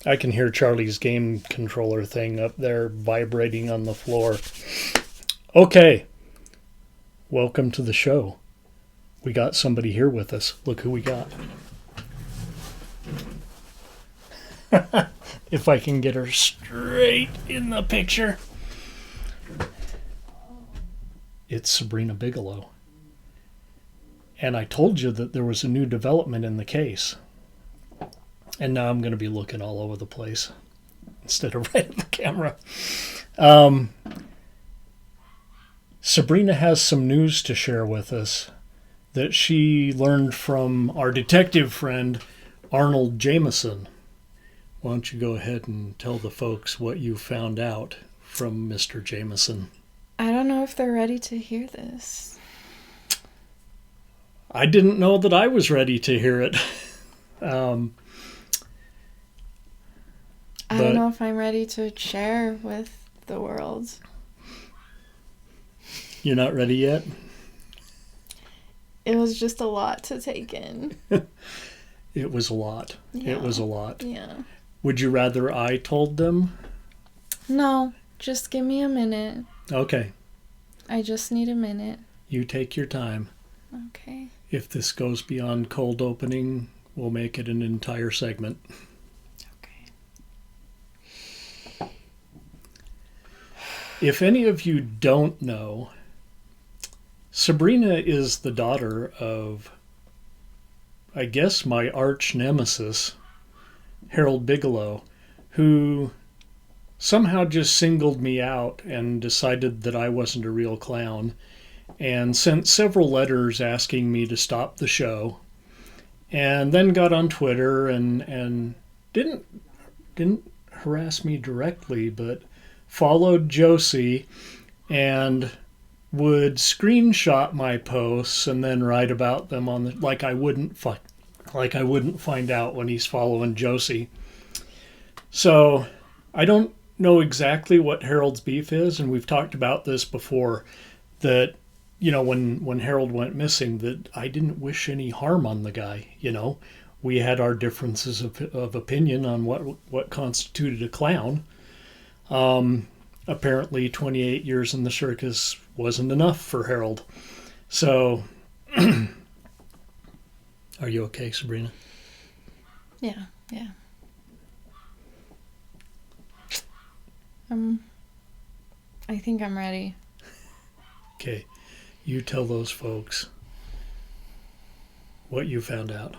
I can hear Charlie's game controller thing up there vibrating on the floor. Okay. Welcome to the show. We got somebody here with us. Look who we got. If I can get her straight in the picture. It's Sabrina Biggalow. And I told you that there was a new development in the case. And now I'm going to be looking all over the place instead of right at the camera. Sabrina has some news to share with us that she learned from our detective friend, Arnold Jameson. Why don't you go ahead and tell the folks what you found out from Mr. Jameson? I don't know if they're ready to hear this. I didn't know that I was ready to hear it. I don't know if I'm ready to share with the world. You're not ready yet? It was just a lot to take in. It was a lot. Yeah. It was a lot. Yeah. Would you rather I told them? No, just give me a minute. Okay. I just need a minute. You take your time. Okay. If this goes beyond cold opening, we'll make it an entire segment. Okay. If any of you don't know, Sabrina is the daughter of, I guess, my arch nemesis, Harold Biggalow, who somehow just singled me out and decided that I wasn't a real clown and sent several letters asking me to stop the show, and then got on Twitter and didn't harass me directly, but followed Josie and would screenshot my posts and then write about them on the like I wouldn't find out when he's following Josie. So I don't know exactly what Harold's beef is, and we've talked about this before, that when Harold went missing, that I didn't wish any harm on the guy. We had our differences of opinion on what constituted a clown. Apparently 28 years in the circus wasn't enough for Harold. So, are you okay, Sabrina? Yeah. I think I'm ready. Okay. You tell those folks what you found out.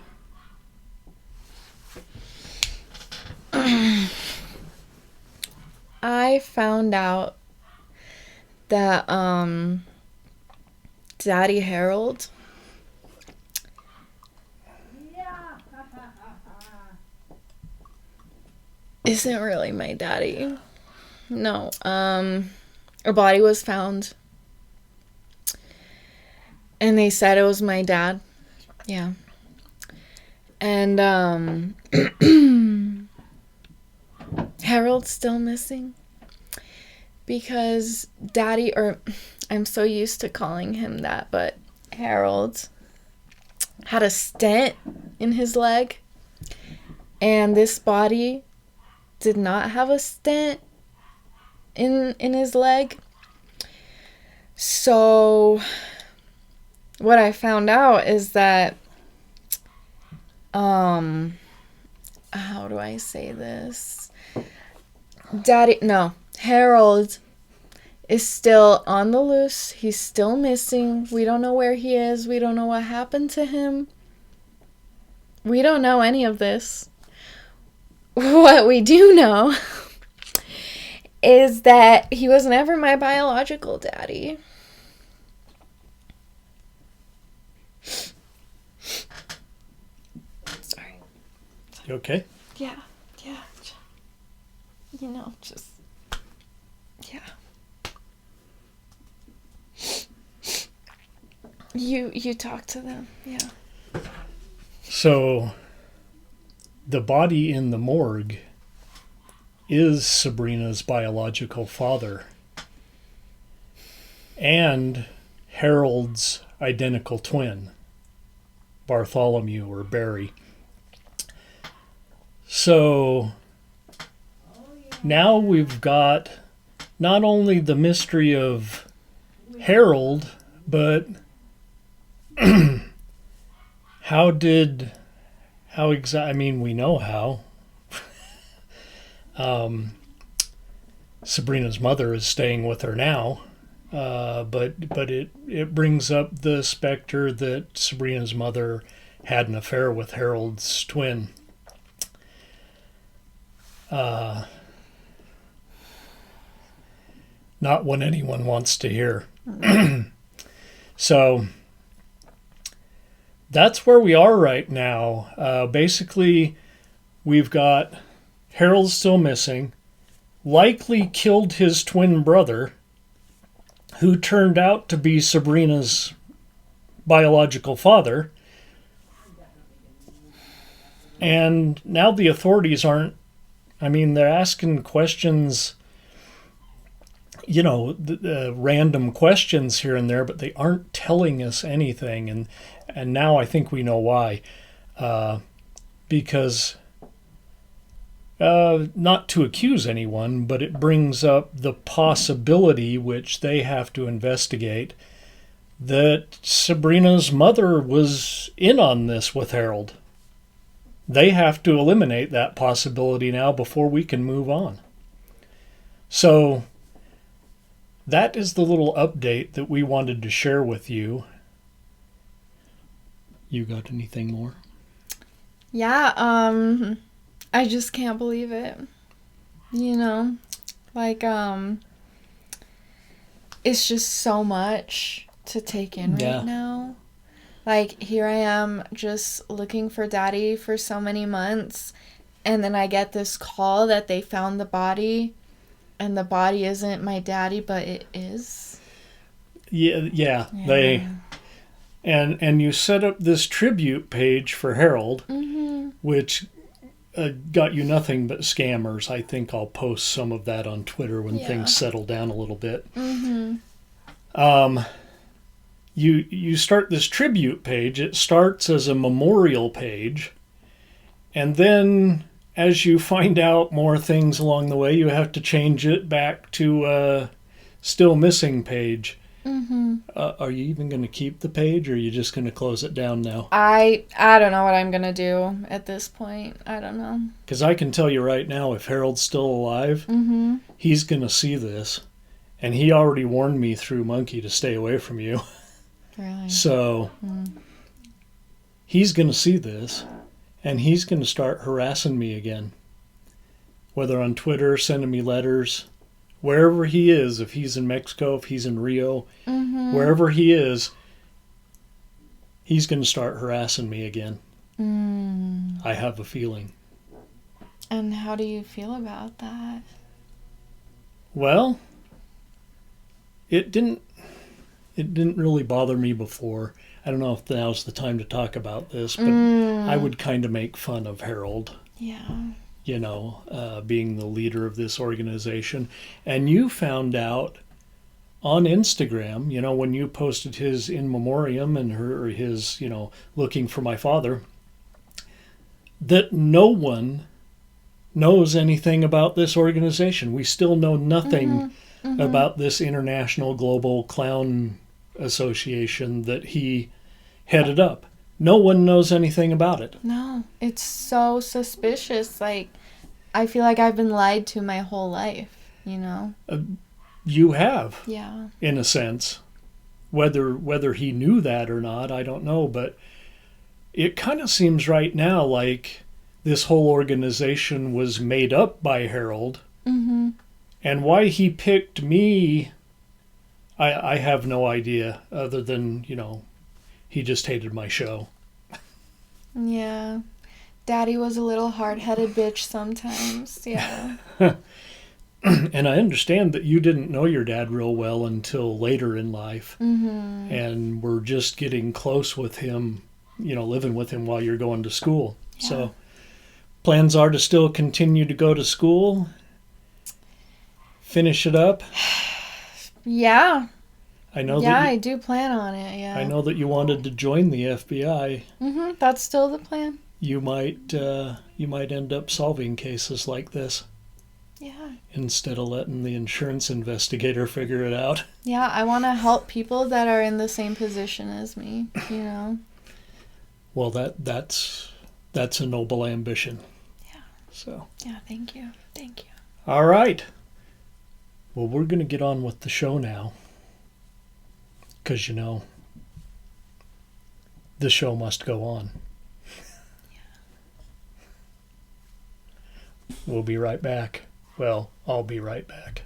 I found out that Daddy Harold isn't really my daddy. No. A body was found and they said it was my dad. Yeah. And Harold's still missing because Daddy, or I'm so used to calling him that, but Harold had a stent in his leg, and this body did not have a stent in his leg. So what I found out is that how do I say this? Harold is still on the loose. He's still missing. We don't know where he is. We don't know what happened to him. We don't know any of this. What we do know is that he was never my biological daddy. Sorry. You okay? Yeah. Just... Yeah. You talk to them, yeah. So, the body in the morgue is Sabrina's biological father and Harold's identical twin, Bartholomew or Barry. So, now we've got not only the mystery of Harold, but I mean, we know how. Sabrina's mother is staying with her now, but it brings up the specter that Sabrina's mother had an affair with Harold's twin. Not what anyone wants to hear. So that's where we are right now. Basically, we've got Harold still missing, likely killed his twin brother, who turned out to be Sabrina's biological father. And now the authorities they're asking questions, random questions here and there, but they aren't telling us anything. And now I think we know why. Because, not to accuse anyone, but it brings up the possibility, which they have to investigate, that Sabrina's mother was in on this with Harold. They have to eliminate that possibility now before we can move on. So that is the little update that we wanted to share with you. You got anything more? Yeah, I just can't believe it. It's just so much to take in right now. Like, here I am just looking for Daddy for so many months, and then I get this call that they found the body, and the body isn't my daddy, but it is. Yeah. And you set up this tribute page for Harold, which got you nothing but scammers. I think I'll post some of that on Twitter when things settle down a little bit. You start this tribute page. It starts as a memorial page, and then as you find out more things along the way, you have to change it back to a still missing page. Are you even going to keep the page, or are you just going to close it down now? I don't know what I'm going to do at this point. I don't know. Because I can tell you right now, if Harold's still alive, he's going to see this, and he already warned me through Monkey to stay away from you. Really? So he's going to see this, and he's going to start harassing me again. Whether on Twitter, sending me letters, wherever he is, if he's in Mexico, if he's in Rio, wherever he is, he's going to start harassing me again. I have a feeling. And how do you feel about that? Well, it didn't really bother me before. I don't know if now's the time to talk about this, but I would kind of make fun of Harold. Yeah. Being the leader of this organization. And you found out on Instagram, when you posted his in memoriam and his, looking for my father, that no one knows anything about this organization. We still know nothing about this International Global Clown Association that he headed up. No one knows anything about it. No, it's so suspicious. Like, I feel like I've been lied to my whole life, You have. Yeah. In a sense. Whether he knew that or not, I don't know. But it kind of seems right now like this whole organization was made up by Harold. And why he picked me, I have no idea, other than, he just hated my show. Yeah. Daddy was a little hard-headed bitch sometimes, yeah. And I understand that you didn't know your dad real well until later in life. And were just getting close with him, living with him while you're going to school. Yeah. So plans are to still continue to go to school, finish it up. Yeah. I do plan on it, yeah. I know that you wanted to join the FBI. That's still the plan. You might end up solving cases like this. Yeah. Instead of letting the insurance investigator figure it out. Yeah, I want to help people that are in the same position as me, you know. Well, that's a noble ambition. Yeah. So. Yeah, thank you. Thank you. All right. Well, we're going to get on with the show now. Because, you know, the show must go on. Yeah. We'll be right back. Well, I'll be right back.